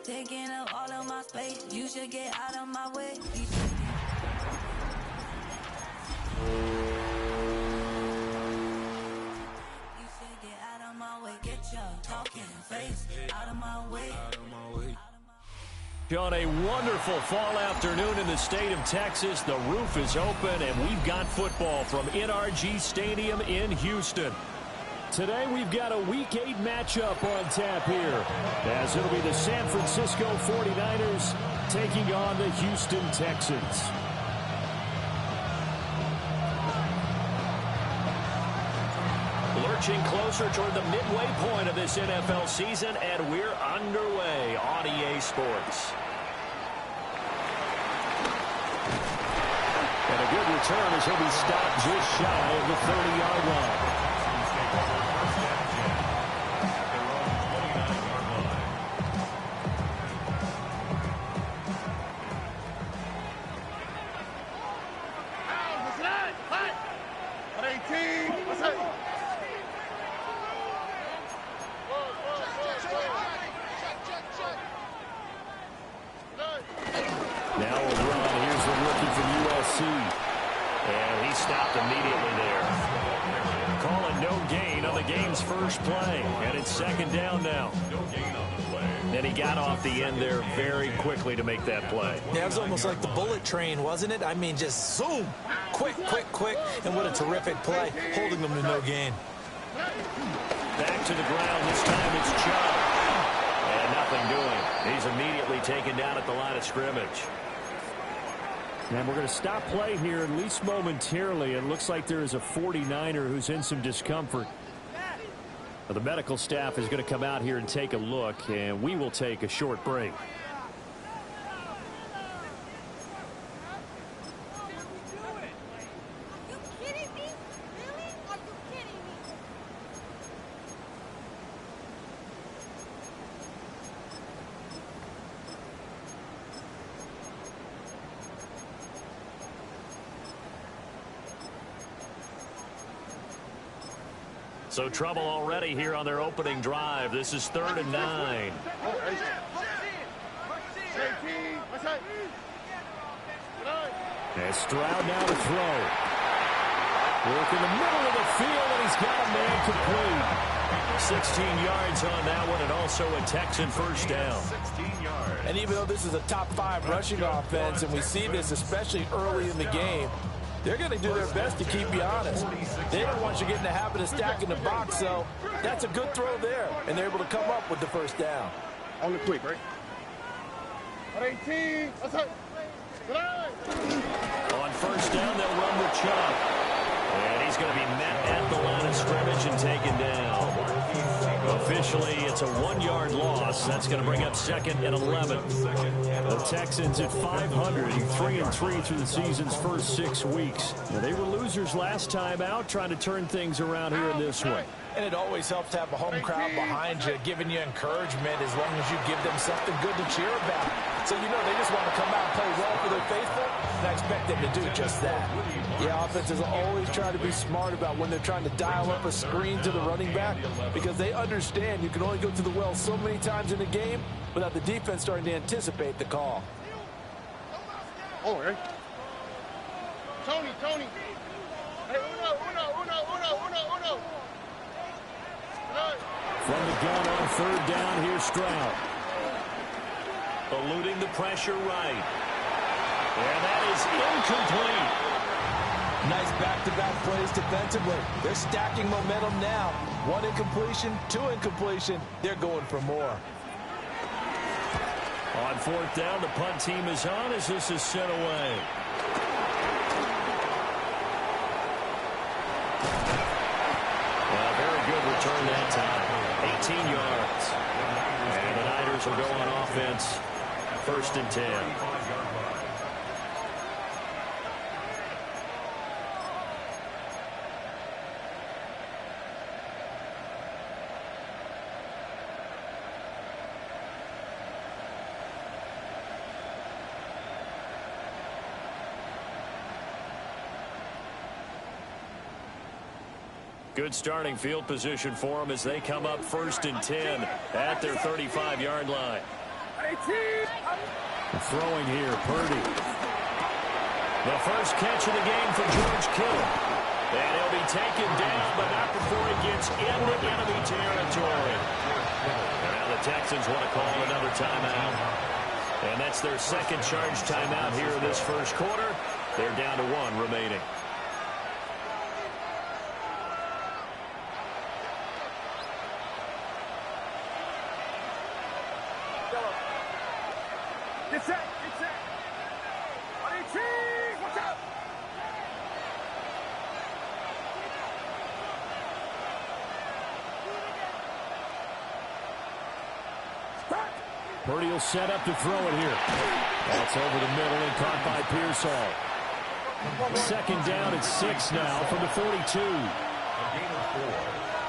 Taking up all of my space, you should get out of my way. You should get out of my way. Get your talking face out of my way. On a wonderful fall afternoon in the state of Texas, the roof is open and we've got football from NRG Stadium in Houston. Today we've got a Week 8 matchup on tap here, as it'll be the San Francisco 49ers taking on the Houston Texans. Lurching closer toward the midway point of this NFL season, and we're underway on EA Sports. And a good return as he'll be stopped just shy of the 30-yard line. Now a run. Here's the rookie from USC. And he stopped immediately there. Call it no gain on the game's first play. And it's second down now. And he got off the end there very quickly to make that play. Yeah, it was almost like the bullet train, wasn't it? I mean, just zoom. Quick, quick, quick. And what a terrific play, holding them to no gain. Back to the ground. This time it's Chubb. And nothing doing. He's immediately taken down at the line of scrimmage. And we're going to stop play here, at least momentarily. It looks like there is a 49er who's in some discomfort. Now, the medical staff is going to come out here and take a look, and we will take a short break. So trouble already here on their opening drive. This is 3rd and 9. And Stroud now to throw. Work in the middle of the field, and he's got a man complete. 16 yards on that one, and also a Texan first down. And even though this is a top 5 rushing offense, and we see this especially early in the game, they're going to do their best to keep you honest. They don't want you getting the habit of stacking the box, so that's a good throw there. And they're able to come up with the first down. On the quick, right? 18. On first down, they'll run with Chubb. And he's going to be met at the line of scrimmage and taken down. Officially, it's a 1-yard loss. That's going to bring up 2nd and 11. The Texans at 500, 3-3 through the season's first 6 weeks. Now, they were losers last time out, trying to turn things around here in this one. And it always helps to have a home crowd behind you, giving you encouragement as long as you give them something good to cheer about. So, you know, they just want to come out and play well for their faithful, and I expect them to do just that. The offenses always try to be smart about when they're trying to dial up a screen to the running back, because they understand you can only go to the well so many times in a game without the defense starting to anticipate the call. Oh, right. Tony. Hey, uno. From the gun on 3rd down, here's Stroud. Eluding the pressure right. And that is incomplete. Nice back-to-back plays defensively. They're stacking momentum now. 1 incompletion, 2 incompletion. They're going for more. On 4th down, the punt team is on as this is sent away. Very good return that time. 18 yards. And the Niners will go on offense. 1st and 10. Good starting field position for them as they come up 1st and 10 at their 35-yard line. Throwing here, Purdy. The first catch of the game for George Kittle. And he'll be taken down, but not before he gets into enemy territory. Now the Texans want to call another timeout. And that's their second charge timeout here in this first quarter. They're down to 1 remaining. Get set, get set. Watch out. Purdy will set up to throw it here. That's over the middle and caught by Pearsall. Second down at 6 now from the 42. A gain of 4.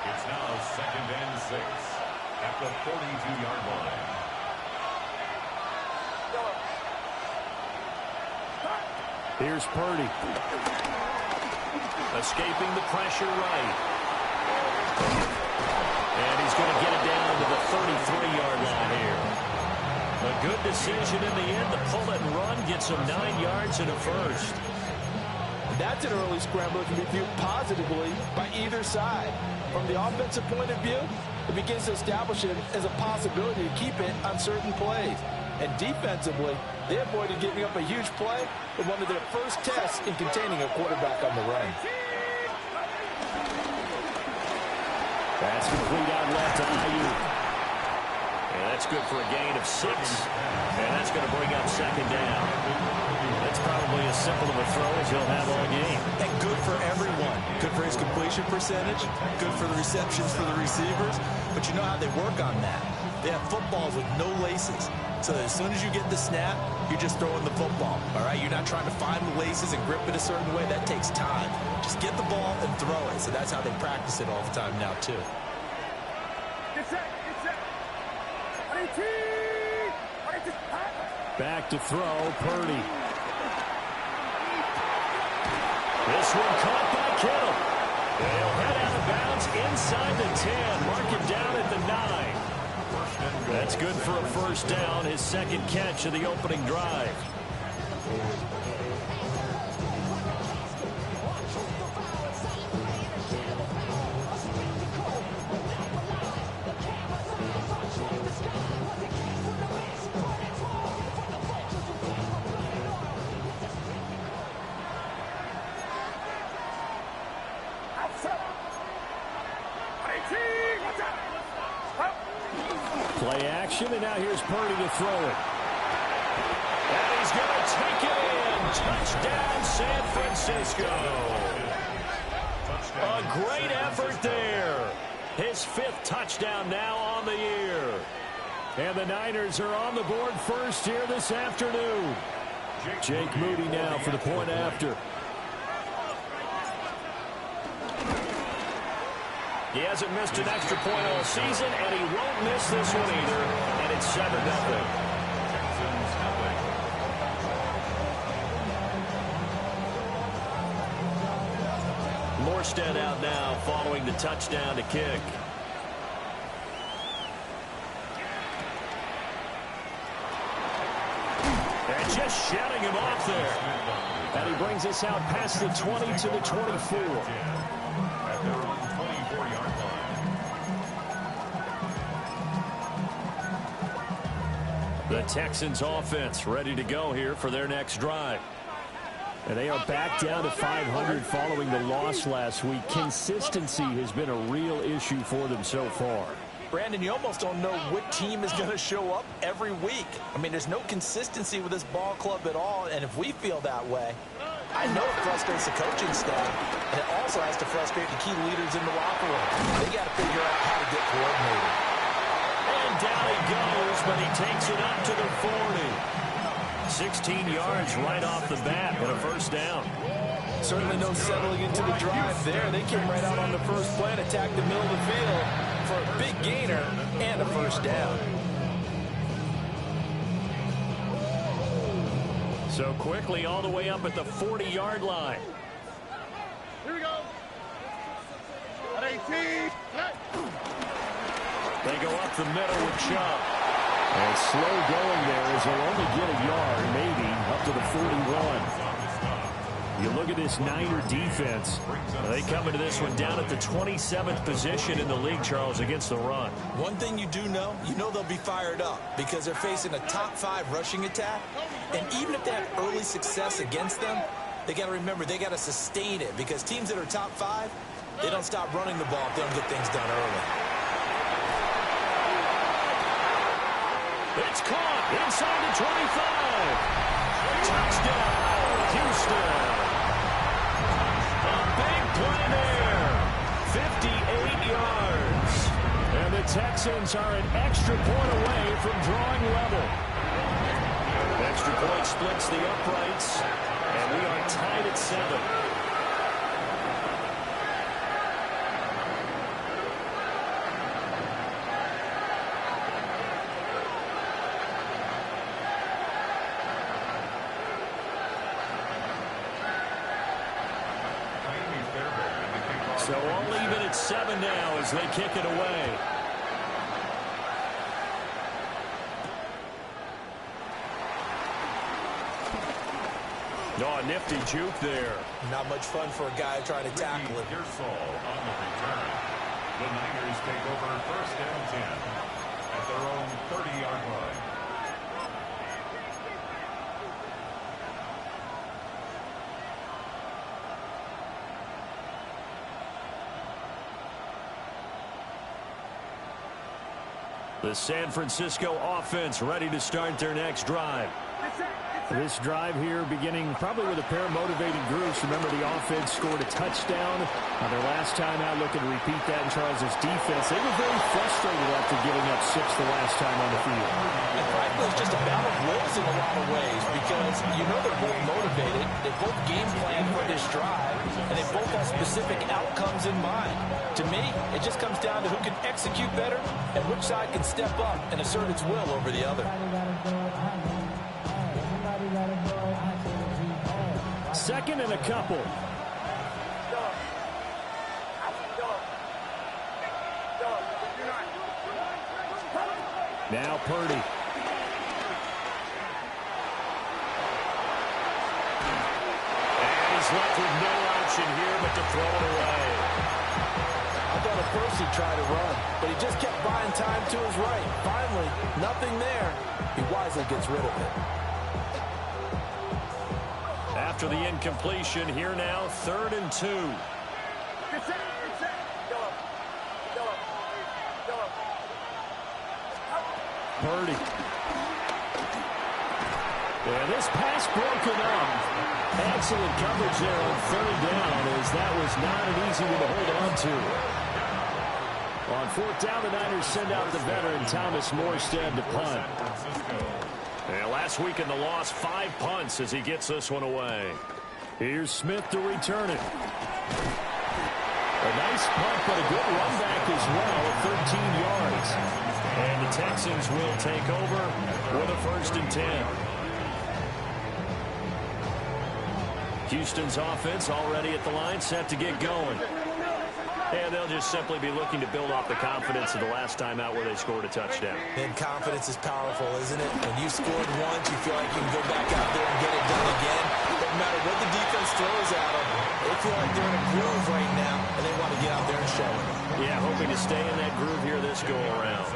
It's now 2nd and 6 at the 42-yard line. Here's Purdy. Escaping the pressure right. And he's going to get it down to the 33-yard line here. A good decision in the end to pull it and run, get some 9 yards and a first. That's an early scramble that can be viewed positively by either side. From the offensive point of view, it begins to establish it as a possibility to keep it on certain plays. And defensively, they avoided giving up a huge play with one of their first tests in containing a quarterback on the run. That's complete out left to Ayuk. And that's good for a gain of 6. And that's going to bring up 2nd down. That's probably as simple of a throw as he'll have all game. And good for everyone. Good for his completion percentage. Good for the receptions for the receivers. But you know how they work on that. They have footballs with no laces. So as soon as you get the snap, you're just throwing the football. All right? You're not trying to find the laces and grip it a certain way. That takes time. Just get the ball and throw it. So that's how they practice it all the time now, too. Get set, get set. Back to throw, Purdy. This one caught by Kittle. They'll head out of bounds inside the 10. Mark it down at the 9. That's good for a first down, his second catch of the opening drive. Play action, and now here's Purdy to throw it. And he's going to take it in. Touchdown, San Francisco. A great effort there. His 5th touchdown now on the year. And the Niners are on the board first here this afternoon. Jake Moody now for the point after. He hasn't missed an extra point all season, and he won't miss this one either. And it's 7-0. Morstead out now following the touchdown to kick. And just shutting him off there. And he brings us out past the 20 to the 24. The Texans offense ready to go here for their next drive. And they are back down to 500 following the loss last week. Consistency has been a real issue for them so far. Brandon, you almost don't know what team is going to show up every week. I mean, there's no consistency with this ball club at all, and if we feel that way, I know it frustrates the coaching staff, and it also has to frustrate the key leaders in the locker room. They got to figure out how to get coordinated. And down he goes, but he takes it up to the 40. 16 yards right off the bat and a first down. Certainly no settling into the drive there. They came right out on the first play and attacked the middle of the field for a big gainer and a first down. So quickly all the way up at the 40-yard line. Here we go. They go up the middle with Chubb. And slow going there as they'll only get a yard, maybe, up to the 41. You look at this Niner defense. They come into this one down at the 27th position in the league, Charles, against the run. One thing you do know, they'll be fired up because they're facing a top 5 rushing attack. And even if they have early success against them, they got to remember they got to sustain it because teams that are top 5, they don't stop running the ball if they don't get things done early. It's caught inside the 25. Touchdown, Houston. A big play there. 58 yards. And the Texans are an extra point away from drawing level. Extra point splits the uprights. And we are tied at 7. So all even at 7 now as they kick it away. Oh, a nifty juke there. Not much fun for a guy trying to tackle it. Pearsall on the return. The Niners take over 1st and 10 at their own 30-yard line. The San Francisco offense ready to start their next drive. This drive here beginning probably with a pair of motivated groups. Remember, the offense scored a touchdown their last time out. Looking to repeat that in Charles's defense. They were very frustrated after giving up 6 the last time on the field. And frankly, it's just a battle of wills in a lot of ways because they're both motivated. They both game plan for this drive, and they both have specific outcomes in mind. To me, it just comes down to who can execute better and which side can step up and assert its will over the other. 2nd and a couple. Now Purdy. And he's left with no option here but to throw it away. I thought at first he'd try to run, but he just kept buying time to his right. Finally, nothing there. He wisely gets rid of it. After the incompletion, here now, 3rd and 2. Purdy. And this pass broken up. Excellent coverage there on 3rd down, as that was not an easy one to hold on to. On 4th down, the Niners send out the veteran Thomas Morstead to punt. And last week in the loss, 5 punts as he gets this one away. Here's Smith to return it. A nice punt, but a good run back as well, 13 yards. And the Texans will take over with a 1st and 10. Houston's offense already at the line, set to get going. And they'll just simply be looking to build off the confidence of the last time out where they scored a touchdown. And confidence is powerful, isn't it? When you scored once, you feel like you can go back out there and get it done again. No matter what the defense throws at them, they feel like they're in a groove right now, and they want to get out there and show it. Yeah, hoping to stay in that groove here this go-around.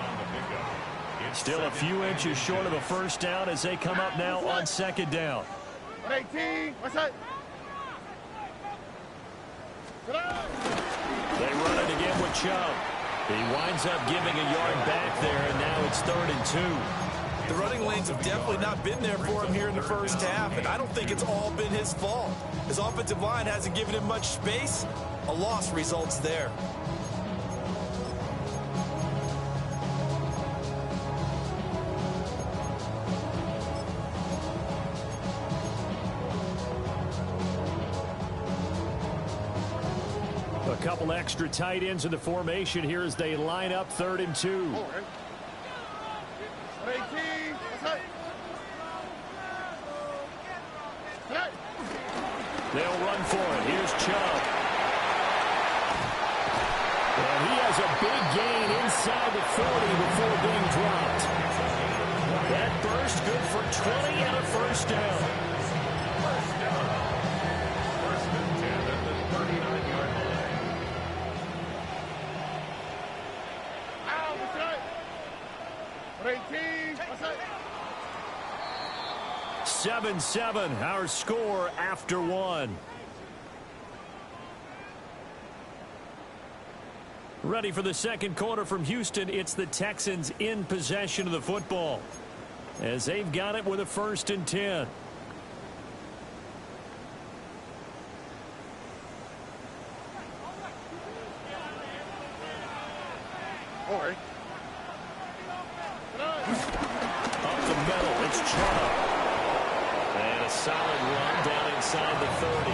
Still a few inches short of a 1st down as they come up now on 2nd down. 18, what's that? They run it again with Chubb. He winds up giving a yard back there, and now it's 3rd and 2. The running lanes have definitely not been there for him here in the 1st half, and I don't think it's all been his fault. His offensive line hasn't given him much space. A loss results there. A couple extra tight ends in the formation here as they line up 3rd and 2. 18, what's that? They'll run for it. Here's Chubb. And he has a big gain inside the 40 before being dropped. That burst good for 20 and a first down. First and 10 at the 39-yard line. Out, what's that? 18, what's that? 7-7, our score after one. Ready for the second quarter from Houston. It's the Texans in possession of the football as they've got it with a 1st and 10. All right. Up the middle, it's Chubb. And a solid run down inside the 30.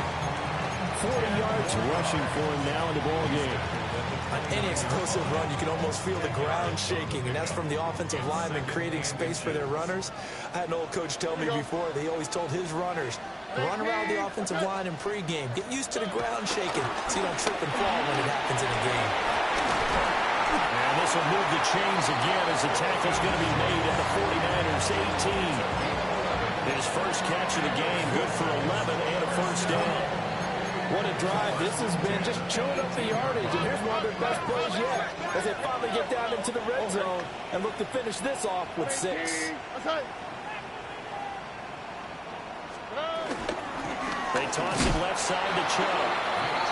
40 yards rushing for him now in the ball game. On any explosive run, you can almost feel the ground shaking, and that's from the offensive linemen creating space for their runners. I had an old coach tell me before, they always told his runners, run around the offensive line in pregame. Get used to the ground shaking so you don't trip and fall when it happens in a game. And this will move the chains again as the tackle's going to be made at the 49ers 18. His first catch of the game, good for 11 and a first down. What a drive this has been, just chewing up the yardage, and here's one of their best plays yet as they finally get down into the red zone and look to finish this off with 6. What's that? They toss it left side to Chubb.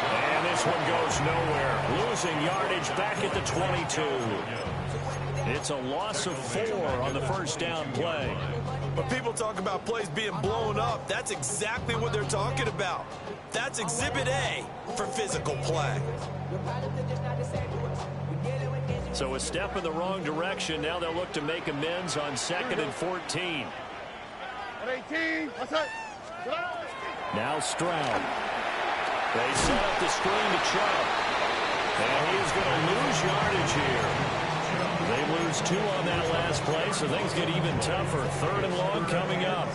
And this one goes nowhere. Losing yardage back at the 22. It's a loss of 4 on the first down play. When people talk about plays being blown up, that's exactly what they're talking about. That's Exhibit A for physical play. So a step in the wrong direction. Now they'll look to make amends on 2nd and 14. 18, what's that? Now Stroud. They set up the screen to Chubb. And he is going to lose yardage here. They lose 2 on that last play, so things get even tougher. 3rd and long coming up.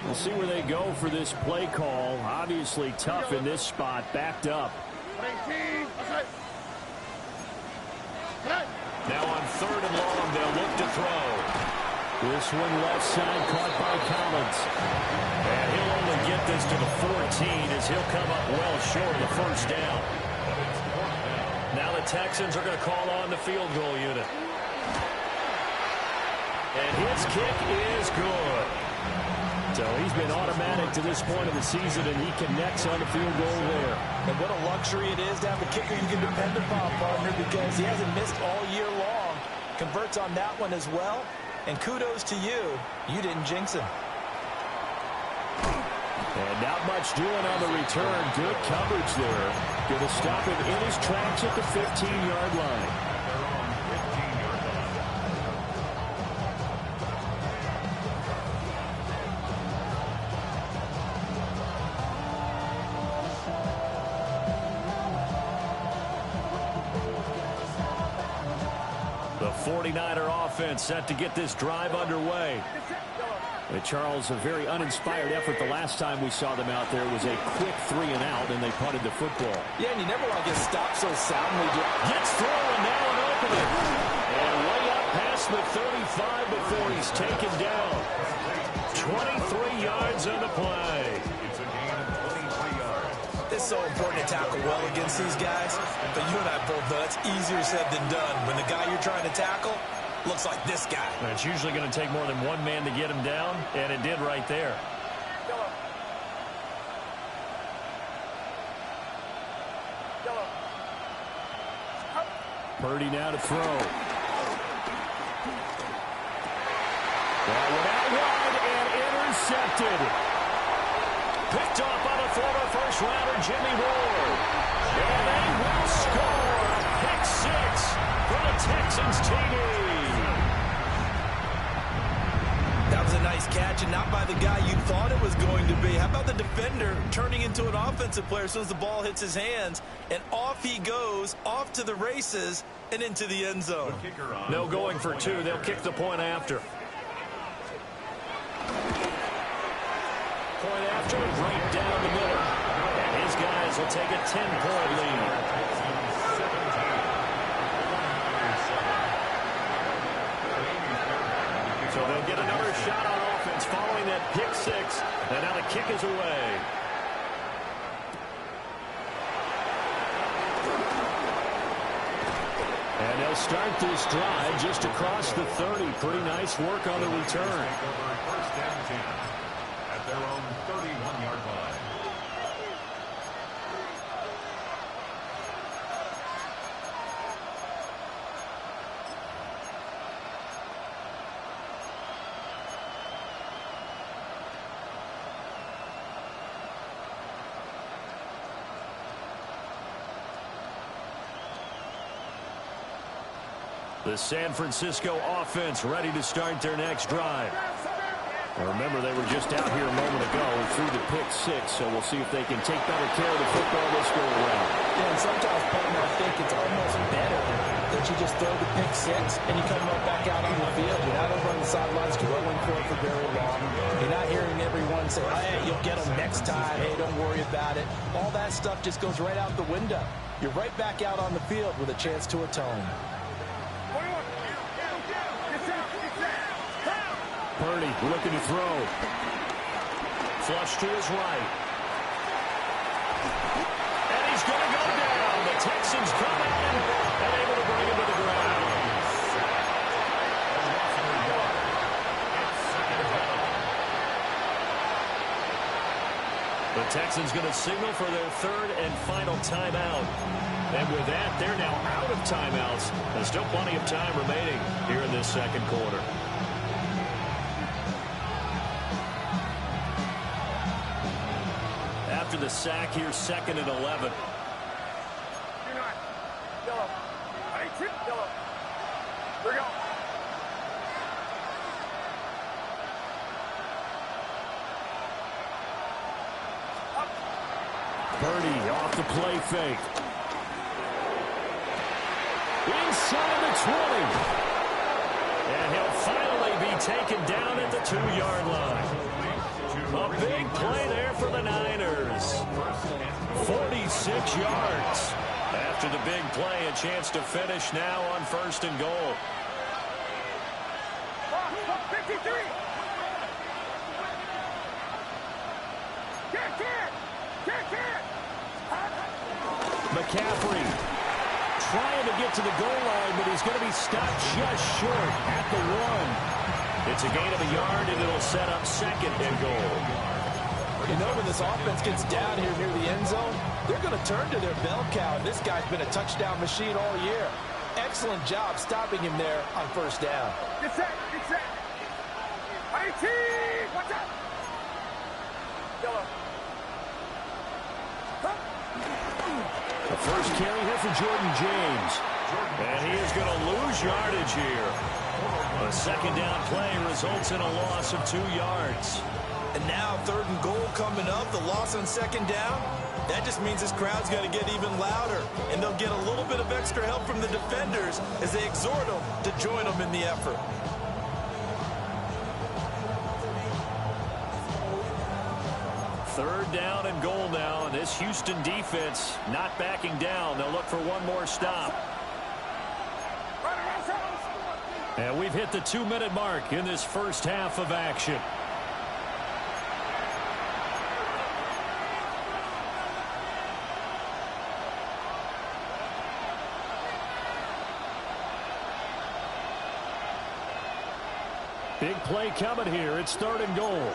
We'll see where they go for this play call. Obviously tough in this spot, backed up. 18, what's that? Now on 3rd and long, they'll look to throw. This one left side caught by Collins. And he'll only get this to the 14 as he'll come up well short of the first down. Now the Texans are going to call on the field goal unit. And his kick is good. So he's been automatic to this point of the season, and he connects on the field goal there. And what a luxury it is to have a kicker you can depend upon, partner, because he hasn't missed all year long. Converts on that one as well. And kudos to you. You didn't jinx him. And not much doing on the return. Good coverage there. Going to stop him in his tracks at the 15-yard line. The 49er offense set to get this drive underway. Charles, a very uninspired effort the last time we saw them out there was a quick 3 and out, and they punted the football. Yeah, and you never want to get stopped so soundly. Gets through, and now an opening. And way up past the 35 before he's taken down. 23 yards on the play. It's a gain of 23 yards. It's so important to tackle well against these guys, but you and I both know that's easier said than done. When the guy you're trying to tackle looks like this guy. And it's usually going to take more than one man to get him down, and it did right there. Purdy now to throw. That one out wide and intercepted. Picked off by the former first-rounder Jimmy Ward. And they will score. Pick 6 for the Texans TD. That was a nice catch, and not by the guy you thought it was going to be. How about the defender turning into an offensive player as soon as the ball hits his hands, and off he goes, off to the races, and into the end zone. No going for 2. They'll kick the point after. Point after, right down the middle. And his guys will take a 10-point lead. So they'll get another shot on offense following that pick six. And now the kick is away. And they'll start this drive just across the 30. Pretty nice work on the return. First and 10 at their own 31-yard line. The San Francisco offense ready to start their next drive. Remember, they were just out here a moment ago and threw the pick six, so we'll see if they can take better care of the football this go around. Yeah, and sometimes, partner, I think it's almost better that you just throw the pick six and you come right back out on the field. You're not over on the sidelines dwelling for it for very long. You're not hearing everyone say, oh, hey, you'll get them next time. Hey, don't worry about it. All that stuff just goes right out the window. You're right back out on the field with a chance to atone. Purdy looking to throw. Flush to his right. And he's going to go down. The Texans come in and able to bring him to the ground. The Texans going to signal for their third and final timeout. And with that, they're now out of timeouts. There's still plenty of time remaining here in this second quarter. After the sack here, 2nd and 11. Purdy off the play fake. Inside the 20. And he'll finally be taken down at the 2-yard line. A big play there for the Niners. 46 yards. After the big play, a chance to finish now on 1st and goal. McCaffrey trying to get to the goal line, but he's going to be stopped just short at the 1. It's a gain of a yard, and it'll set up 2nd and goal. You know, when this offense gets down here near the end zone, they're going to turn to their bell cow, and this guy's been a touchdown machine all year. Excellent job stopping him there on 1st down. Get set, get set. 18, watch out. Yellow. The first carry here for Jordan James. And he is going to lose yardage here. A 2nd down play results in a loss of 2 yards. And now 3rd and goal coming up, the loss on 2nd down. That just means this crowd's going to get even louder. And they'll get a little bit of extra help from the defenders as they exhort them to join them in the effort. Third down and goal now, and this Houston defense not backing down. They'll look for one more stop. And we've hit the 2-minute mark in this first half of action. Big play coming here. It's 3rd and goal.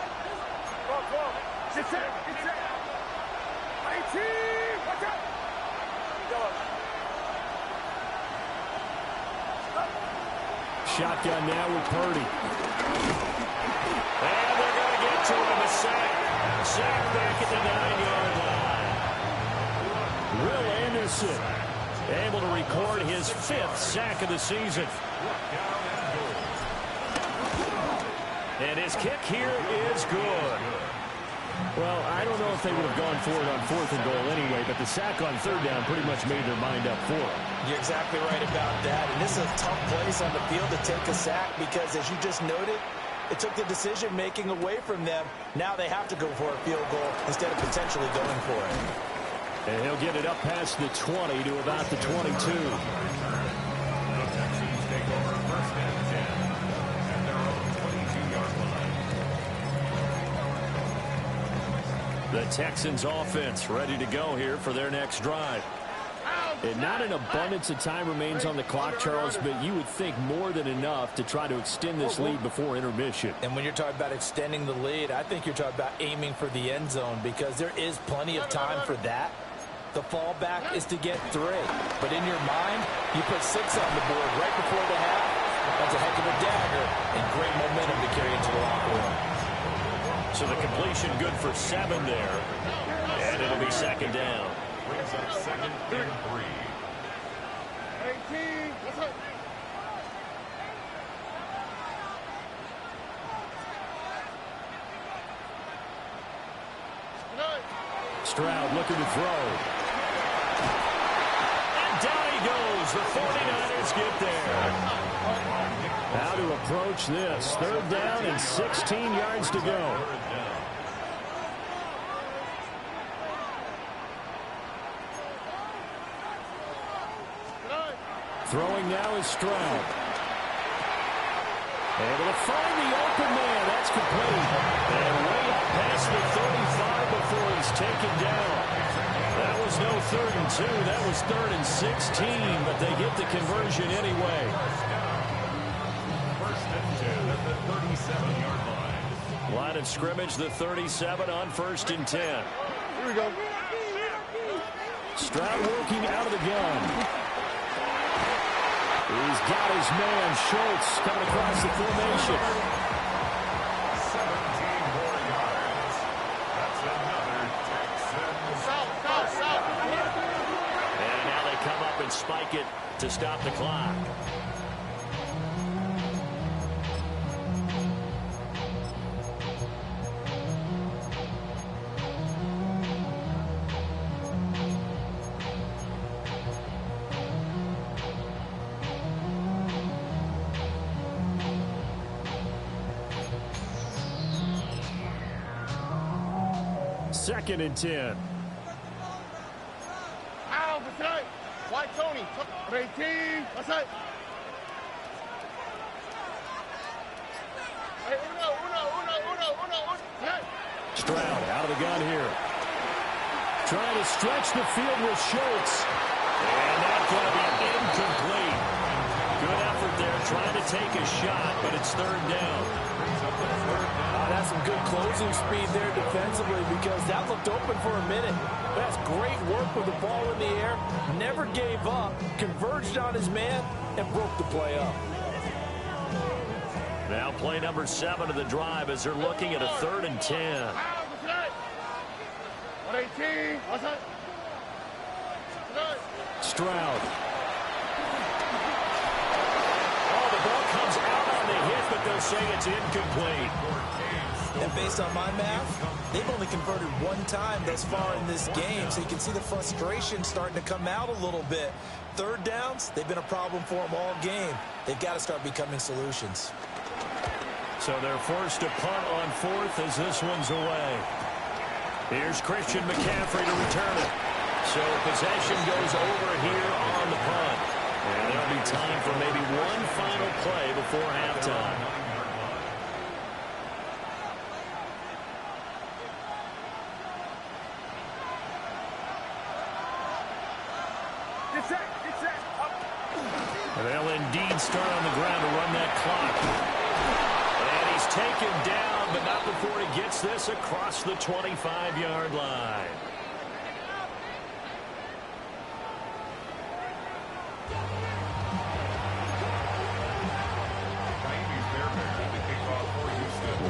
Get set, get set. 18, watch out. Shotgun now with Purdy. And they're going to get to him. A sack. Sack back at the 9-yard line. Will Anderson able to record his 5th sack of the season. And his kick here is good. Well, I don't know if they would have gone for it on 4th and goal anyway, but the sack on 3rd down pretty much made their mind up for it. You're exactly right about that. And this is a tough place on the field to take a sack because, as you just noted, it took the decision-making away from them. Now they have to go for a field goal instead of potentially going for it. And he'll get it up past the 20 to about the 22. The Texans offense ready to go here for their next drive. And not an abundance of time remains on the clock, Charles, but you would think more than enough to try to extend this lead before intermission. And when you're talking about extending the lead, I think you're talking about aiming for the end zone because there is plenty of time for that. The fallback is to get 3. But in your mind, you put 6 on the board right before the half. That's a heck of a dagger and great momentum to carry into the locker room. So the completion good for 7 there. And it'll be second down. Brings up second and 3. 18. What's up? Stroud looking to throw. And down he goes. The 49ers get there. How to approach this. 3rd down and 16 yards to go. Throwing now is Stroud. Able to find the open man. That's complete. And way up past the 35 before he's taken down. That was no 3rd and 2. That was 3rd and 16, but they get the conversion anyway. First and 10 at the 37-yard line. Line of scrimmage, the 37 on 1st and 10. Here we go. Stroud working out of the gun. He's got his man, Schultz, coming across the formation. 17 more yards. That's another Texans. And now they come up and spike it to stop the clock. Second and 10. Out, beside. White Tony. 18. What's up? Hey, uno. Stroud out of the gun here. Trying to stretch the field with Schultz. And that's going to be incomplete. Good effort there, trying to take a shot, but it's 3rd down. That's some good closing speed there defensively because that looked open for a minute. That's great work with the ball in the air. Never gave up, converged on his man, and broke the play up. Now play number 7 of the drive as they're looking at a 3rd and 10. 118. What's up? Stroud. Oh, the ball comes out on the hit, but they'll say it's incomplete. And based on my math, they've only converted 1 time thus far in this game, so you can see the frustration starting to come out a little bit. 3rd downs, they've been a problem for them all game. They've got to start becoming solutions. So they're forced to punt on 4th as this one's away. Here's Christian McCaffrey to return it. So possession goes over here on the punt. And there'll be time for maybe one final play before halftime. They'll indeed start on the ground to run that clock. And he's taken down, but not before he gets this across the 25-yard line.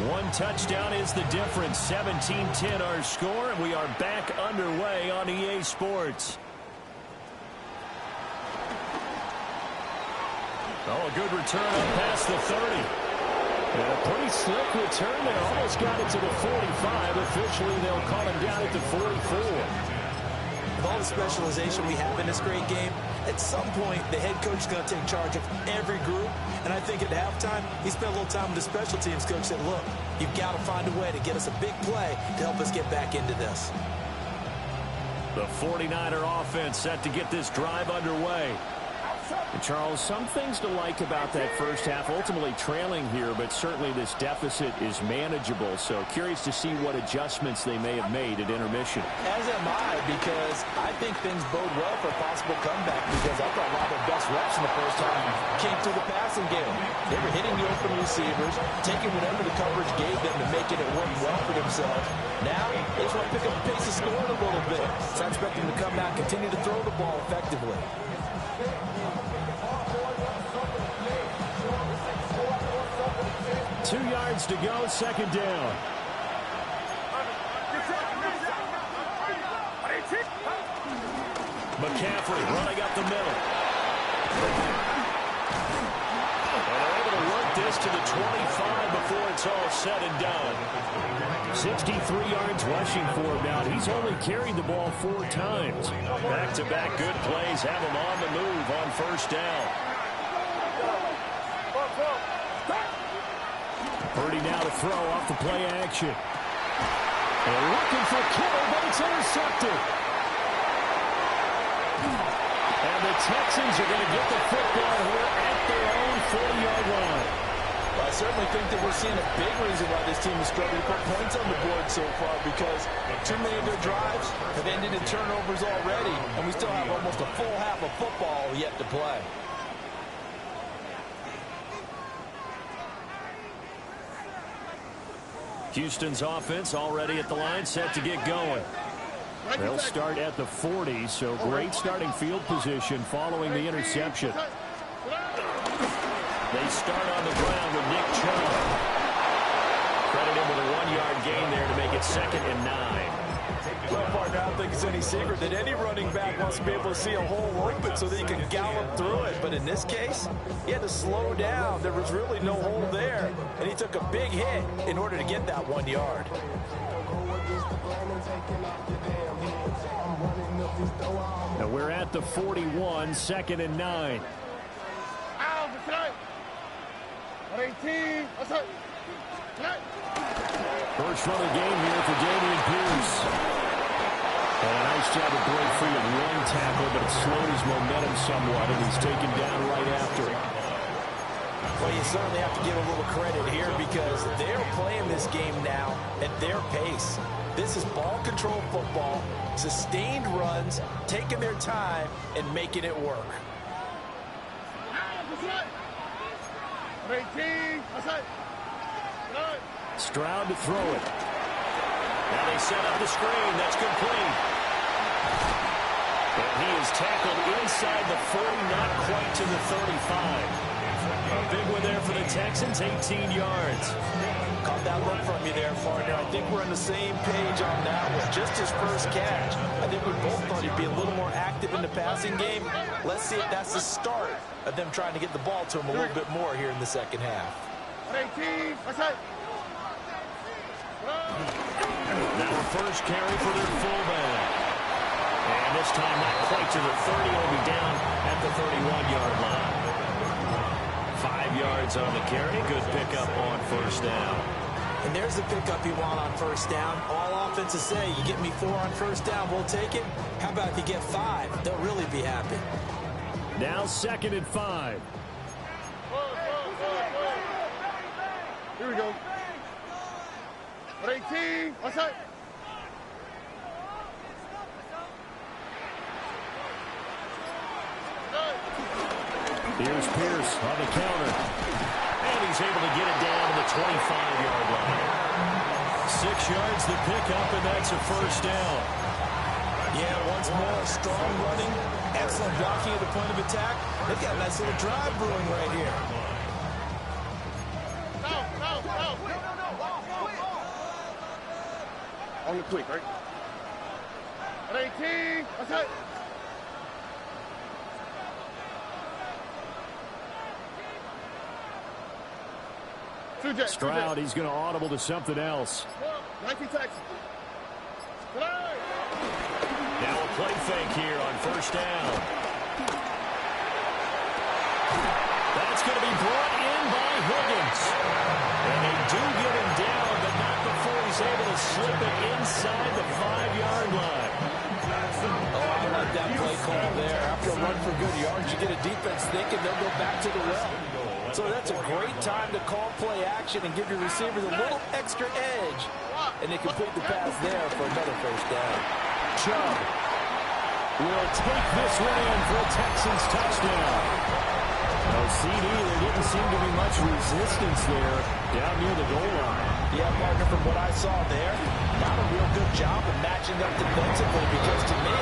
One touchdown is the difference. 17-10 our score, and we are back underway on EA Sports. Oh, a good return up past the 30. And a pretty slick return there. Almost got it to the 45. Officially, they'll call him down at the 44. With all the specialization we have in this great game, at some point, the head coach is going to take charge of every group. And I think at halftime, he spent a little time with the special teams coach and said, look, you've got to find a way to get us a big play to help us get back into this. The 49er offense set to get this drive underway. And Charles, some things to like about that first half. Ultimately trailing here, but certainly this deficit is manageable. So curious to see what adjustments they may have made at intermission. As am I, because I think things bode well for a possible comeback, because I thought a lot of their best reps in the first half came through the passing game. They were hitting the open receivers, taking whatever the coverage gave them and making it work well for themselves. Now, they just want to pick up the pace of scoring a little bit. So I expect them to come out and continue to throw the ball effectively. 2 yards to go, second down. McCaffrey running up the middle. And they're able to work this to the 25 before it's all said and done. 63 yards rushing for him now. He's only carried the ball 4 times. Back-to-back good plays have him on the move on first down. Purdy now to throw off the play action. They're looking for Kittle, but it's intercepted. And the Texans are going to get the football here at their own 40-yard line. Well, I certainly think that we're seeing a big reason why this team is struggling to put points on the board so far, because too many of their drives have ended in turnovers already, and we still have almost a full half of football yet to play. Houston's offense already at the line, set to get going. They'll start at the 40, so great starting field position following the interception. They start on the ground with Nick Chubb. Credit him with a 1-yard gain there to make it 2nd and 9. Well, partner, I don't think it's any secret that any running back wants to be able to see a hole open so that he can gallop through it. But in this case, he had to slow down. There was really no hole there, and he took a big hit in order to get that 1 yard. Now we're at the 41, 2nd and 9. First run of the game here for Dameon Pierce. And a nice job of break free of 1 tackle, but it slowed his momentum somewhat, and he's taken down right after it. Well, you certainly have to give a little credit here, because they're playing this game now at their pace. This is ball control football, sustained runs, taking their time, and making it work. Stroud to throw it. Now they set up the screen. That's complete. And he is tackled inside the 40, not quite to the 35. A big one there for the Texans, 18 yards. Caught that look from you there, partner. I think we're on the same page on that one. Just his first catch. I think we both thought he'd be a little more active in the passing game. Let's see if that's the start of them trying to get the ball to him a little bit more here in the second half. Now a first carry for their fullback. And this time not quite to the 30. Will be down at the 31-yard line. 5 yards on the carry. Good pickup on first down. And there's the pickup you want on first down. All offenses say, you get me 4 on first down, we'll take it. How about if you get 5? They'll really be happy. Now 2nd and 5. Here we go. 18. Outside. Here's Pierce on the counter. And he's able to get it down to the 25-yard line. 6 yards the pickup, and that's a first down. Yeah, once more, strong running, excellent blocking at the point of attack. They've got a nice little drive brewing right here. On the quick, right? 18. Outside. Stroud, he's going to audible to something else. 19 Texans. Now a play fake here on first down. That's going to be brought in by Higgins. And they do get him down, but not before he's able to slip it inside the 5-yard line. Oh, I like that play call there. After a run for good yards, you get a defense thinking they'll go back to the well. So that's a great time to call play action and give your receivers a little extra edge. And they complete the pass there for another first down. Chubb will take this one in for a Texans touchdown. No CD, there didn't seem to be much resistance there down near the goal line. Yeah, partner, from what I saw there, not a real good job of matching up defensively because to me,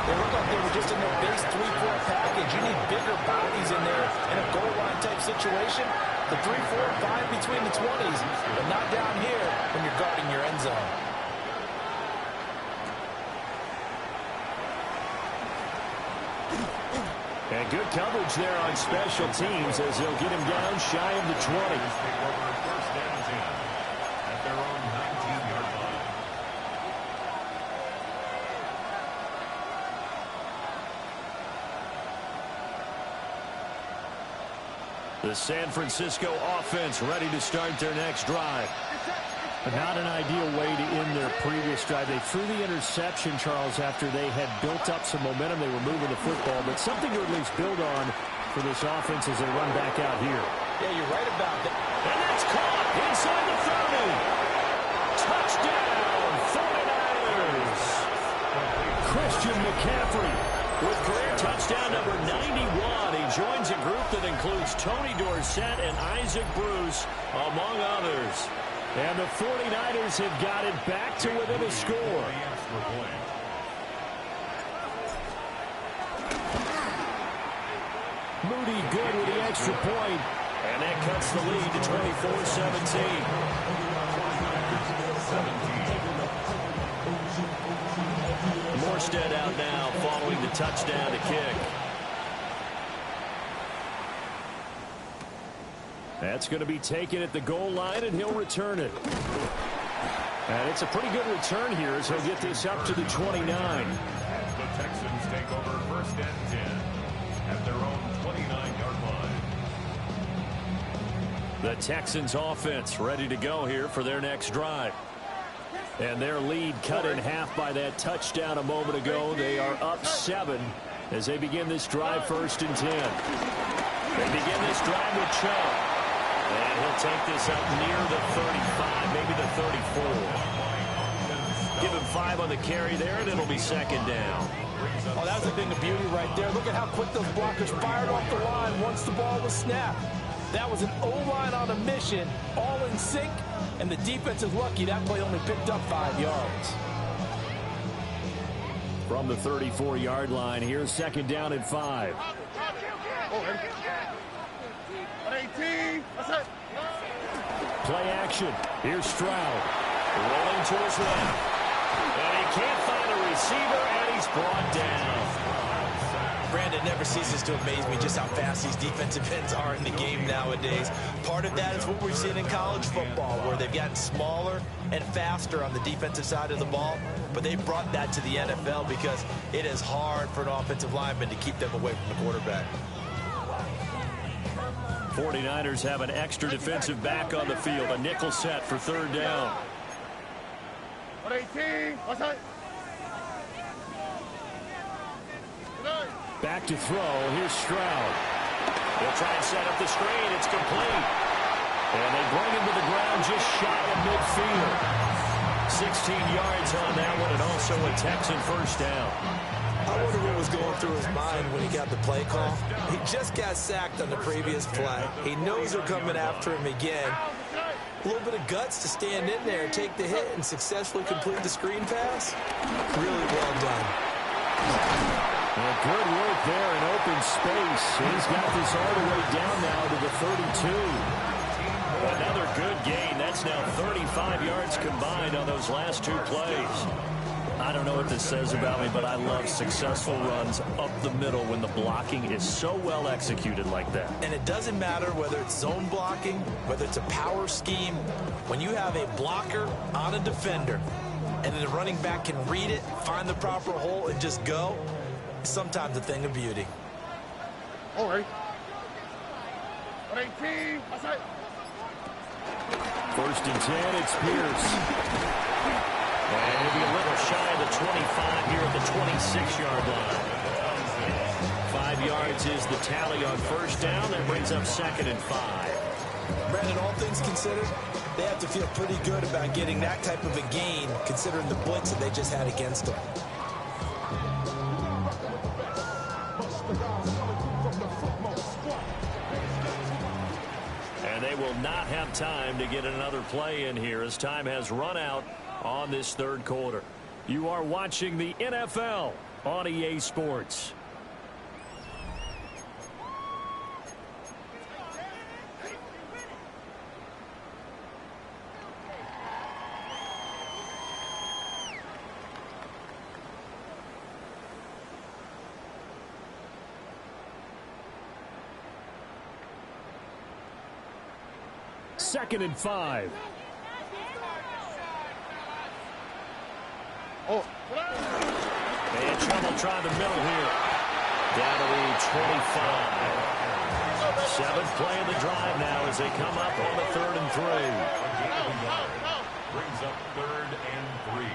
they looked like they were just in their base 3-4 package. You need bigger bodies in there in a goal line type situation. The 3, 4, and 5 between the 20s, but not down here when you're guarding your end zone. And good coverage there on special teams as they'll get him down shy of the 20. First down 10 at their own 19-yard line. The San Francisco offense ready to start their next drive. Not an ideal way to end their previous drive. They threw the interception, Charles, after they had built up some momentum. They were moving the football, but something to at least build on for this offense as they run back out here. Yeah, you're right about that. And that's caught inside the 30. Touchdown, 49ers. Christian McCaffrey with career touchdown number 91. He joins a group that includes Tony Dorsett and Isaac Bruce, among others. And the 49ers have got it back to within a score. Moody good with the extra point. And that cuts the lead to 24-17. Morstead out now following the touchdown to kick. That's going to be taken at the goal line, and he'll return it. And it's a pretty good return here as he'll get this up to the 29. The Texans take over first and 10 at their own 29-yard line. The Texans offense ready to go here for their next drive. And their lead cut in half by that touchdown a moment ago. They are up 7 as they begin this drive first and 10. They begin this drive with Chubb. And he'll take this up near the 35, maybe the 34. Give him 5 on the carry there, and it'll be second down. Oh, that was a thing of beauty right there. Look at how quick those blockers fired off the line once the ball was snapped. That was an O-line on a mission, all in sync, and the defense is lucky that play only picked up 5 yards. From the 34-yard line, here's second down and 5. Play action. Here's Stroud. Rolling to his left. And he can't find a receiver, and he's brought down. Brandon, never ceases to amaze me just how fast these defensive ends are in the game nowadays. Part of that is what we've seen in college football, where they've gotten smaller and faster on the defensive side of the ball. But they brought that to the NFL because it is hard for an offensive lineman to keep them away from the quarterback. 49ers have an extra defensive back on the field. A nickel set for third down. Back to throw. Here's Stroud. They'll try and set up the screen. It's complete. And they bring him to the ground just shy of midfield. 16 yards on that one, and also a Texan first down. I wonder what was going through his mind when he got the play call. He just got sacked on the previous play. He knows they're coming after him again. A little bit of guts to stand in there, take the hit, and successfully complete the screen pass. Really well done. Well, good work there in open space. He's got this all the way down now to the 32. Another good gain. That's now 35 yards combined on those last 2 plays. I don't know what this says about me, but I love successful runs up the middle when the blocking is so well executed like that. And it doesn't matter whether it's zone blocking, whether it's a power scheme. When you have a blocker on a defender, and then the running back can read it, find the proper hole, and just go, it's sometimes a thing of beauty. All right. First and 10, it's Pierce. And he'll be a little shy of the 25 here at the 26-yard line. 5 yards is the tally on first down. That brings up 2nd and 5. Brandon, all things considered, they have to feel pretty good about getting that type of a gain, considering the blitz that they just had against them. And they will not have time to get another play in here as time has run out on this third quarter. You are watching the NFL on EA Sports. Second and 5. Oh. And trouble trying to middle here. Down to the 25. 7th play of the drive now as they come up on the 3rd and 3. Brings up 3rd and 3.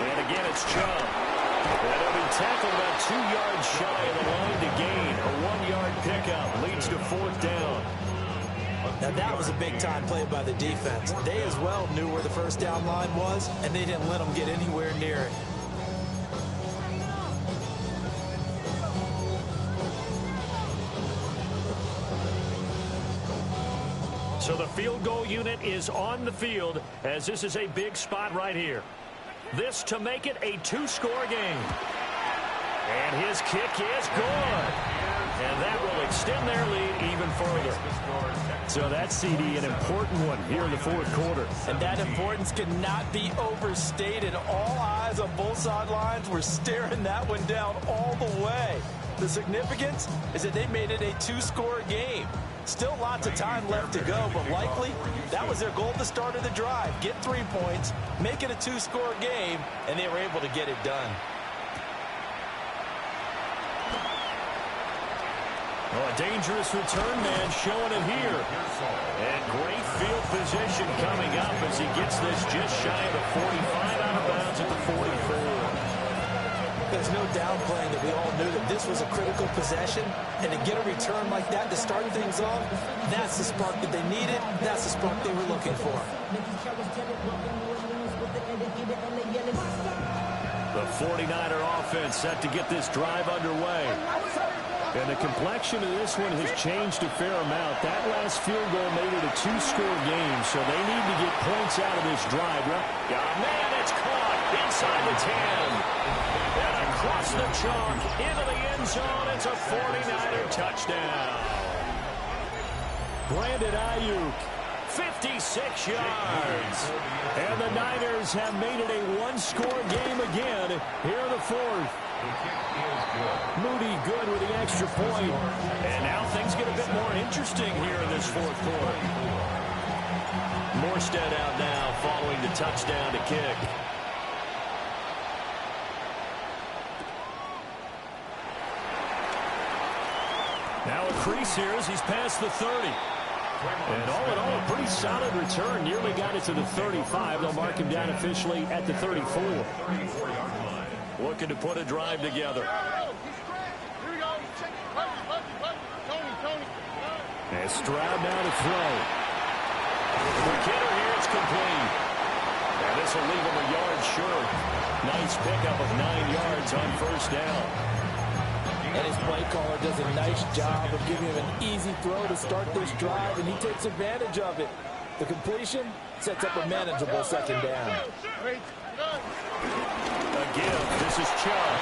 And again, it's Chubb. And he'll be tackled about 2 yards shy of the line to gain. A 1-yard pickup leads to 4th down. Now that was a big-time play by the defense. They as well knew where the first down line was, and they didn't let them get anywhere near it. So the field goal unit is on the field as this is a big spot right here. This to make it a 2-score game. And his kick is good. And that will extend their lead even further. So that's, CD, an important one here in the 4th quarter. And that importance cannot be overstated. All eyes on both sidelines were staring that one down all the way. The significance is that they made it a 2-score game. Still lots of time left to go, but likely that was their goal at the start of the drive. Get 3 points, make it a 2-score game, and they were able to get it done. Oh, a dangerous return man showing it here. And great field position coming up as he gets this just shy of the 45 out of bounds at the 44. There's no downplaying that we all knew that this was a critical possession, and to get a return like that to start things off, that's the spark that they needed, that's the spark they were looking for. The 49er offense set to get this drive underway. And the complexion of this one has changed a fair amount. That last field goal made it a 2-score game, so they need to get points out of this drive. Oh, man, it's caught inside the 10. And across the chalk into the end zone. It's a 49er touchdown. Brandon Ayuk, 56 yards. And the Niners have made it a 1-score game again here in the 4th. Moody good with the extra point. And now things get a bit more interesting here in this 4th quarter. Morstead out now following the touchdown to kick. Now a crease here as he's past the 30. And all in all, a pretty solid return. Nearly got it to the 35. They'll mark him down officially at the 34. Looking to put a drive together. And Stroud now to throw. The kidder here is complete. And this will leave him a yard short. Nice pickup of 9 yards on first down. And his play caller does a nice job of giving him an easy throw to start this drive, and he takes advantage of it. The completion sets up a manageable second down. Again, this is Chubb.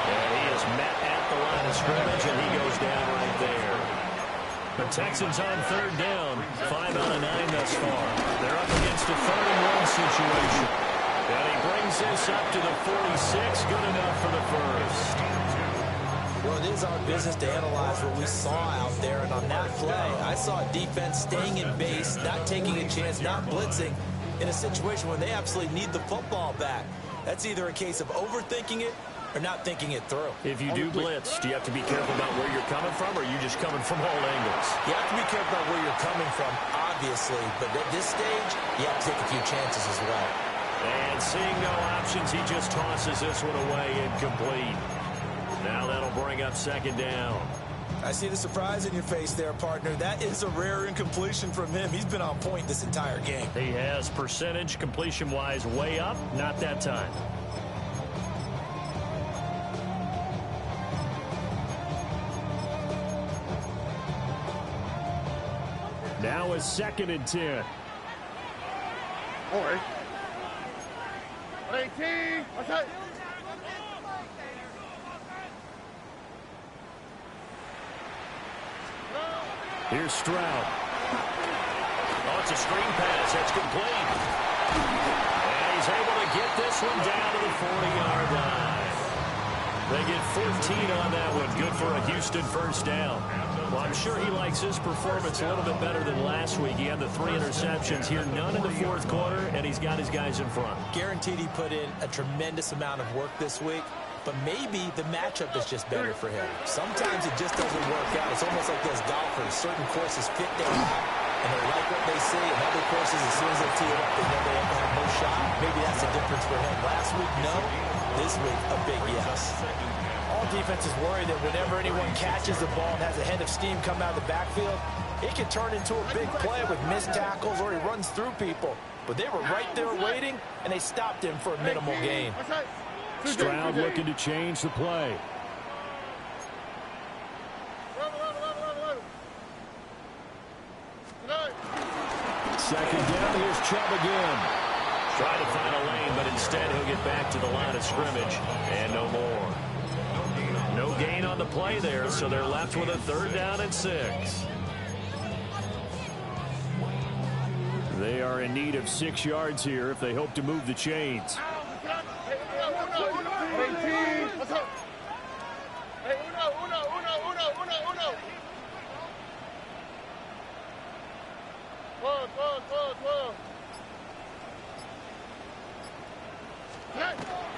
And he is met at the line of scrimmage, and he goes down right there. The Texans on third down. 5 out of 9 thus far. They're up against a 3rd-and-1 situation. And he brings this up to the 46. Good enough for the first. Well, it is our business to analyze what we saw out there, and on that play, I saw defense staying in base, not taking a chance, not blitzing, in a situation where they absolutely need the football back. That's either a case of overthinking it or not thinking it through. If you do blitz, do you have to be careful about where you're coming from, or are you just coming from all angles? You have to be careful about where you're coming from, obviously, but at this stage, you have to take a few chances as well. And seeing no options, he just tosses this one away, incomplete. Now that'll bring up second down. I see the surprise in your face there, partner. That is a rare incompletion from him. He's been on point this entire game. He has percentage completion-wise way up, not that time. Now is 2nd and 10. All right. 18. Okay. Here's Stroud. Oh, it's a screen pass. That's complete. And he's able to get this one down to the 40-yard line. They get 14 on that one. Good for a Houston first down. Well, I'm sure he likes his performance a little bit better than last week. He had the 3 interceptions here, none in the 4th quarter, and he's got his guys in front. Guaranteed he put in a tremendous amount of work this week, but maybe the matchup is just better for him. Sometimes it just doesn't work out. It's almost like those golfers. Certain courses fit their shot, and they like what they see, and other courses, as soon as they tee it up, they know they have no shot. Maybe that's the difference for him. Last week, no. This week, a big yes. All defenses worry that whenever anyone catches the ball and has a head of steam come out of the backfield, it can turn into a big play with missed tackles or he runs through people. But they were right there waiting, and they stopped him for a minimal gain. Stroud looking to change the play. Second down, here's Chubb again. Trying to find a lane, but instead he'll get back to the line of scrimmage, and no more. No gain on the play there, so they're left with a 3rd down and 6. They are in need of 6 yards here if they hope to move the chains.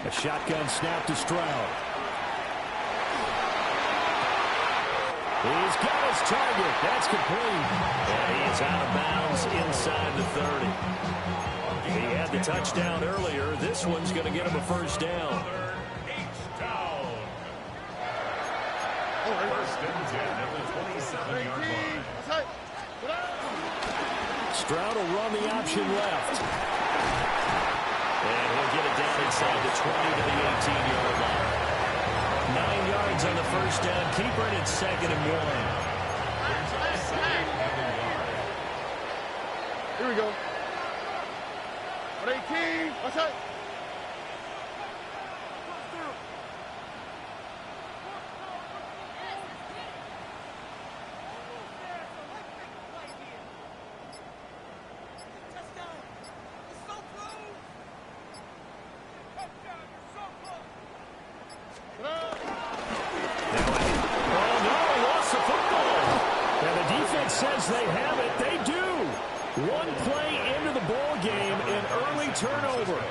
A shotgun snap to Stroud. He's got his target. That's complete. And he is out of bounds inside the 30. He had the touchdown earlier. This one's going to get him a first down. First and 10 at the 27-yard line. Stroud will run the option left. And he'll get it down inside the 20 to the 18-yard line. 9 yards on the first down. Keeper it at 2nd and 1. Here we go. 18. What's that? Says they have it. They do. One play into the ball game, an early turnover.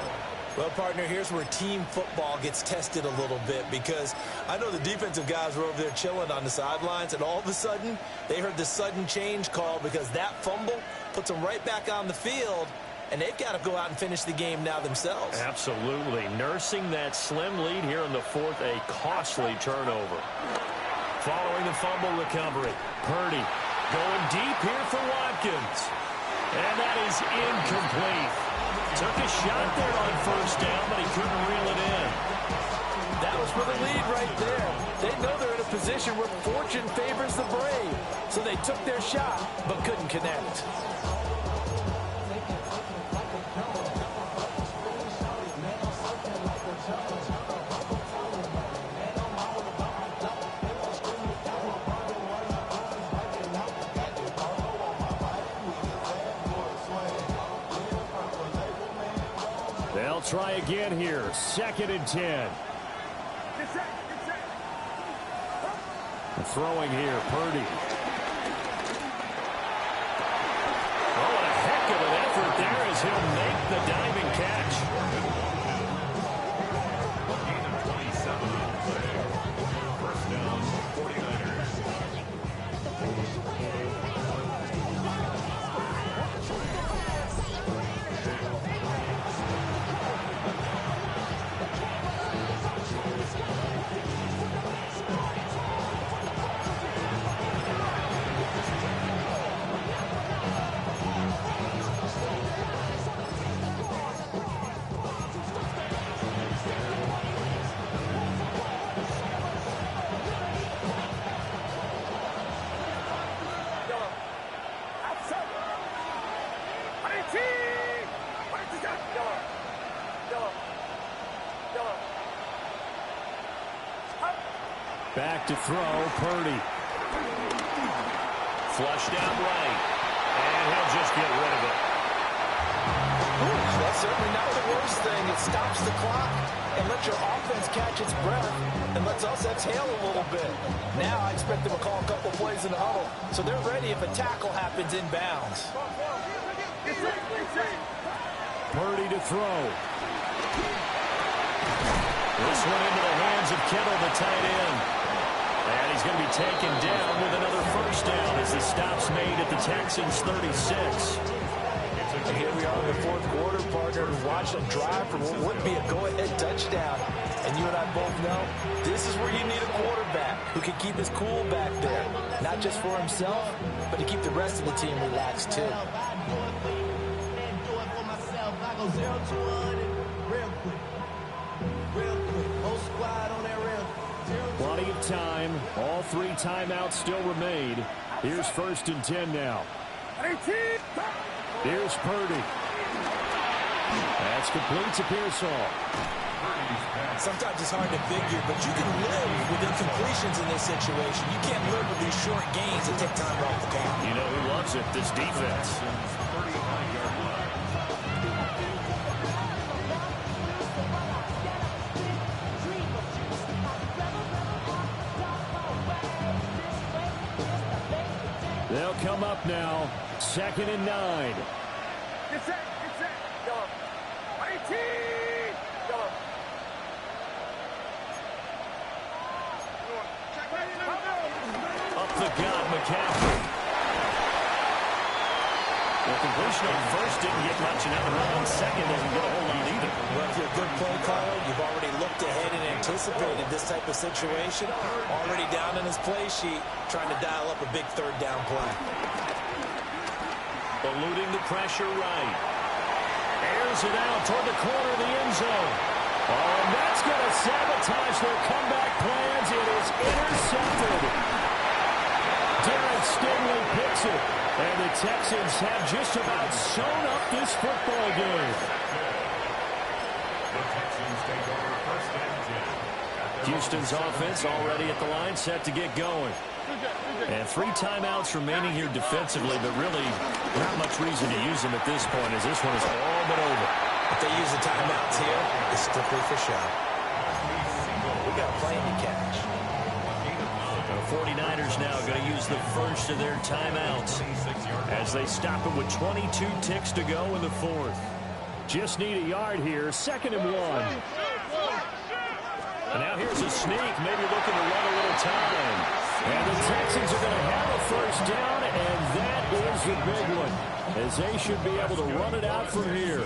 Well, partner, here's where team football gets tested a little bit, because I know the defensive guys were over there chilling on the sidelines, and all of a sudden they heard the sudden change call because that fumble puts them right back on the field, and they've got to go out and finish the game now themselves. Absolutely. Nursing that slim lead here in the 4th, a costly turnover. Following the fumble recovery, Purdy going deep here for Watkins. And that is incomplete. Took a shot there on first down, but he couldn't reel it in. That was for the lead right there. They know they're in a position where fortune favors the brave. So they took their shot, but couldn't connect. They'll try again here. 2nd and 10. Throwing here, Purdy. Oh, what a heck of an effort there as he'll make the diving catch. Gain of 27 on the play. First down, 49ers. Back to throw, Purdy. Flush down right. And he'll just get rid of it. That's certainly not the worst thing. It stops the clock and lets your offense catch its breath and lets us exhale a little bit. Now I expect them to call a couple plays in the huddle so they're ready if a tackle happens inbounds. Purdy to throw. This one into the hands of Kittle, the tight end. And he's going to be taken down with another first down as the stop's made at the Texans' 36. And here we are in the fourth quarter, partner, to watch them drive for what would be a go-ahead touchdown. And you and I both know this is where you need a quarterback who can keep his cool back there. Not just for himself, but to keep the rest of the team relaxed, too. Plenty of time. All 3 timeouts still remain. Here's 1st and 10 now. Here's Purdy. That's complete to Pearsall. Sometimes it's hard to figure, but you can live with incompletions in this situation. You can't live with these short gains that take time off the clock. You know who loves it? This defense. They'll come up now. 2nd and 9. Get set. Go. 18. Go. Up the gut, McCaffrey. The completion on first didn't get much, and on second doesn't get a whole lot either. Well, if you're a good play caller, you've already looked ahead and anticipated this type of situation. Already down in his play sheet, trying to dial up a big 3rd down play. Eluding the pressure right. Airs it out toward the corner of the end zone. Oh, and that's going to sabotage their comeback plans. It is intercepted. Derek Stingley picks it. And the Texans have just about sewn up this football game. The Texans take over 1st and 10. Houston's offense already at the line, set to get going. And 3 timeouts remaining here defensively, but really not much reason to use them at this point, as this one is all but over. If they use the timeouts here, it's strictly for show. We got plenty to catch. The 49ers now going to use the first of their timeouts as they stop it with 22 ticks to go in the 4th. Just need a yard here, 2nd and 1. And now here's a sneak, maybe looking to run a little time. And the Texans are going to have a first down, and that is the big one, as they should be able to run it out from here.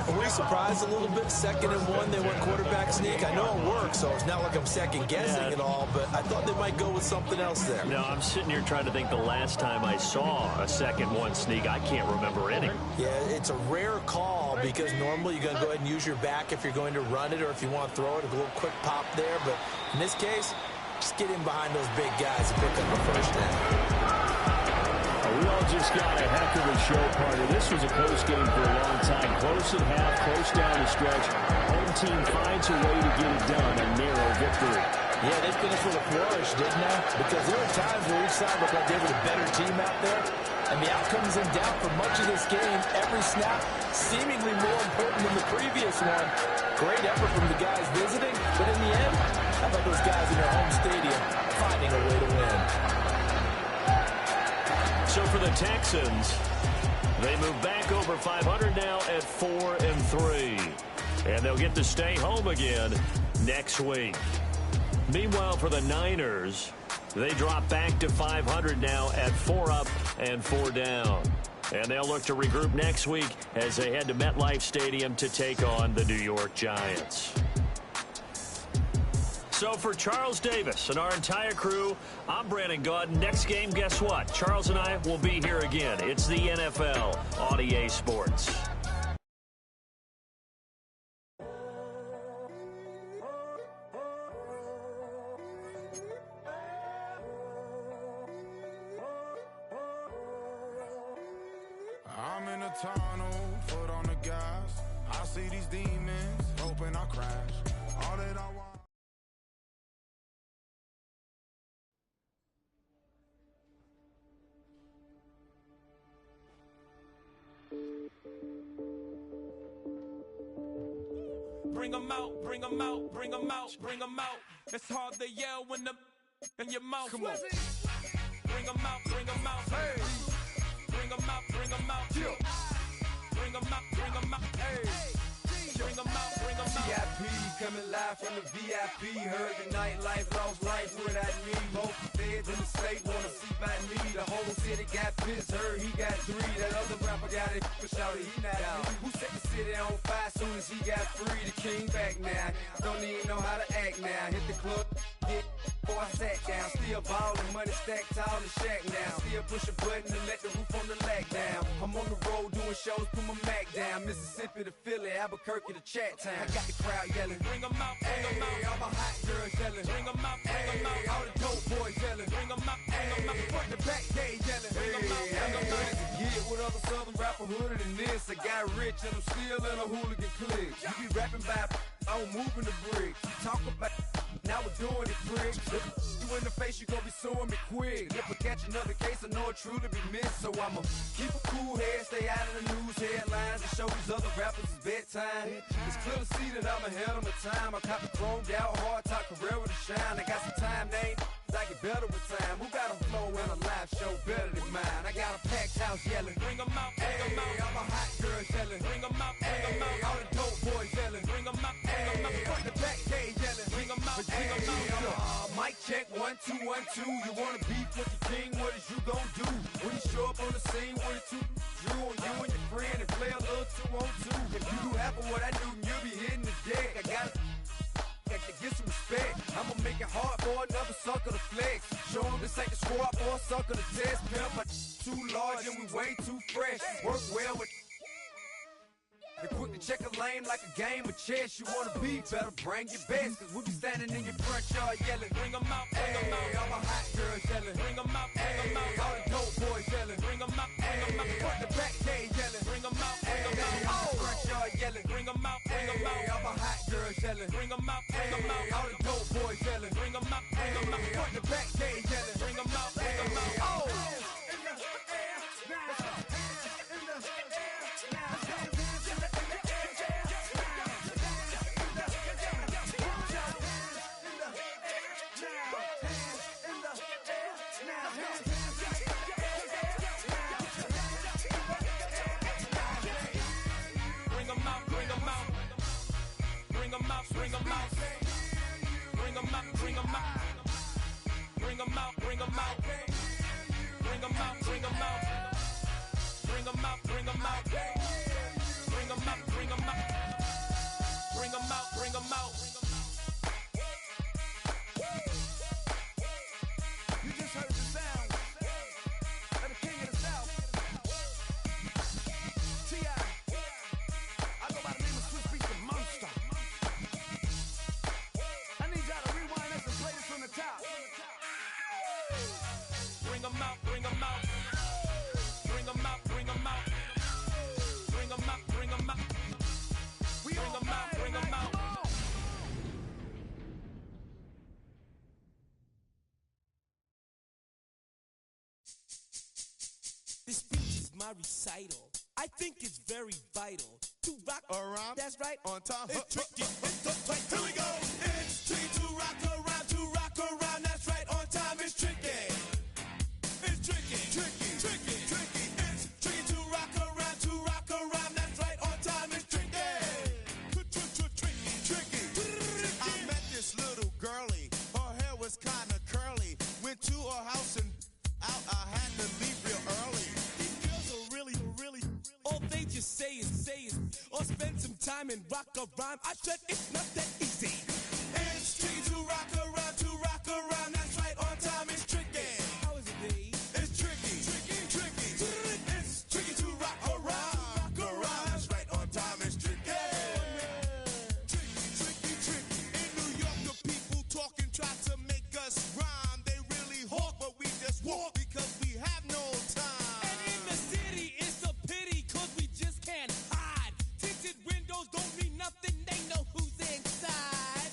Were we surprised a little bit? 2nd and 1, they went quarterback sneak. I know it works, so it's not like I'm second-guessing at all, but I thought they might go with something else there. No, I'm sitting here trying to think the last time I saw a 2nd 1 sneak. I can't remember any. Yeah, it's a rare call because normally you're going to go ahead and use your back if you're going to run it or if you want to throw it, a little quick pop there. But in this case, just get in behind those big guys and pick up the first down. We all just got a heck of a show, partner. This was a close game for a long time. Close at half, close down the stretch. Home team finds a way to get it done. A narrow victory. Yeah, they finished with a flourish, didn't they? Because there were times where each side looked like they were the better team out there. And the outcome is in doubt for much of this game. Every snap seemingly more important than the previous one. Great effort from the guys visiting. But in the end, how about those guys in their home stadium finding a way to win? So for the Texans, they move back over 500 now at 4-3. And they'll get to stay home again next week. Meanwhile, for the Niners, they drop back to 500 now at 4 up and 4 down. And they'll look to regroup next week as they head to MetLife Stadium to take on the New York Giants. So for Charles Davis and our entire crew, I'm Brandon Gaudin. Next game, guess what? Charles and I will be here again. It's the NFL on EA Sports. I'm in a tunnel, foot on the gas. I see these demons, hoping I crash. All that I want. bring them out, bring them out, bring them out, bring them out. It's hard to yell when the in your mouth. Come on. Bring them out, bring them out. Hey. Bring them out, bring them out. Bring them out, bring them out. Hey. Bring them out, bring them out. VIP coming live from the VIP. Heard the nightlife, lost life without me. Both feds in the state wanna see by me. The whole city got pissed, heard he got 3. That other rapper got it, for shouted he not out. Who set the city on fire soon as he got free? The king back now, don't even know how to act now. Hit the club, get before I sat down. Still ballin', money stacked tall in the shack now. Still push a button to let the roof on the lack down. I'm on the road doing shows, put my Mac down. Mississippi to Philly, Albuquerque to Chat Town. I got the crowd yelling, bring them out, bring them out. All my hot girls yelling, bring them out, bring them out. All the dope boys yelling, bring them out, bring them out. Front the back, they yelling, bring them out, bring them out. Get with other southern rapper hooded than this. I got rich and I'm still in a hooligan clique. You be rapping by, I'm moving the bricks. You talk about, now we're doing it, prick. You in the face, you gon' be suing me quick. If I catch another case, I know it truly be missed. So I'ma keep a cool head, stay out of the news headlines, and show these other rappers it's bedtime. It's clear to see that I'm ahead of my time. I cop the chromed out, hard top career with a shine. I got some time, name. I get better with time. Who got a flow and a live show better than mine? I got a packed house yelling, bring them out, bring them out. All my hot girls yelling, bring them out, bring them out. All the dope boys yelling, bring them out, bring them out. Front the back, they yelling, bring them out, bring them out. Mic check, 1 2 1 2. You wanna beef with the king? What is you gon' do when you show up on the scene with a 2 Drew on you and your friend and play a little 2 on 2? If you do half of what I do, you'll be hitting the deck. I gotta get some respect. I'ma make it hard for another sucker to flex. Show him this ain't the squad for a sucker to test. Pimp, but too large and we way too fresh. Work well with and quick to check a lane like a game of chess. You wanna be better, bring your best. Cause we'll be standing in your front yard yelling, bring them out, bring them out. All my hot girls yelling, bring them out, bring them out. All the dope boys yelling, bring them out, bring them out. Front the back, they yelling, bring them out, bring them out. All the front yard yelling, bring them out, bring them out. All my hot girls yelling, bring them out, bring them out. All the dope boys yelling, bring them out, bring them out. Front the back, they yelling, bring them out, bring them out. Bring them out, bring them out, bring them out, bring them out, bring them out, bring them out, bring them out, bring them out, bring them out, bring them out, bring them out, bring them out, bring them out. You just heard the sound of the king of the South, T.I. I go by the name of Swiss Beats the Monster. From the top. Bring them out, bring them out. Bring them out, bring them out. Bring them out, bring them out. Bring them out, bring them out. This speech is my recital. I think it's very vital to rock around. That's right. On time. It's tricky. It's here we go. It's tricky to rock around, to rock around. That's right. On time. It's tricky. It's tricky, tricky, tricky, tricky. It's tricky to rock around. That's right. On time. It's tricky. Tricky, tricky. I met this little girlie. Her hair was kind of curly. Went to her house and out. I had to leave real early. These girls are really. All they just say is, or spend some time and rock a rhyme. I said it's not that easy. It's tricky to rock around. That's right, on time it's tricky. How is it, D? It's tricky, tricky, tricky. It's tricky to rock around. That's right, on time it's tricky. Tricky, tricky. In New York, the people talking try to make us rhyme. They really hawk, but we just walk because we have no time. And in the city, it's a pity, cause we just can't hide. Tinted windows don't mean nothing, they know who's inside.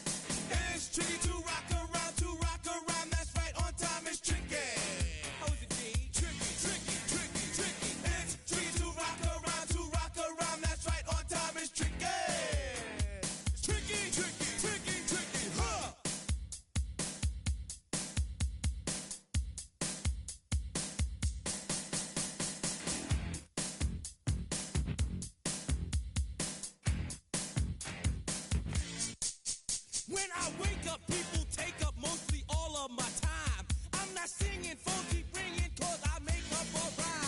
I wake up, people take up mostly all of my time. I'm not singing, phone keep ringing, cause I make up a rhyme.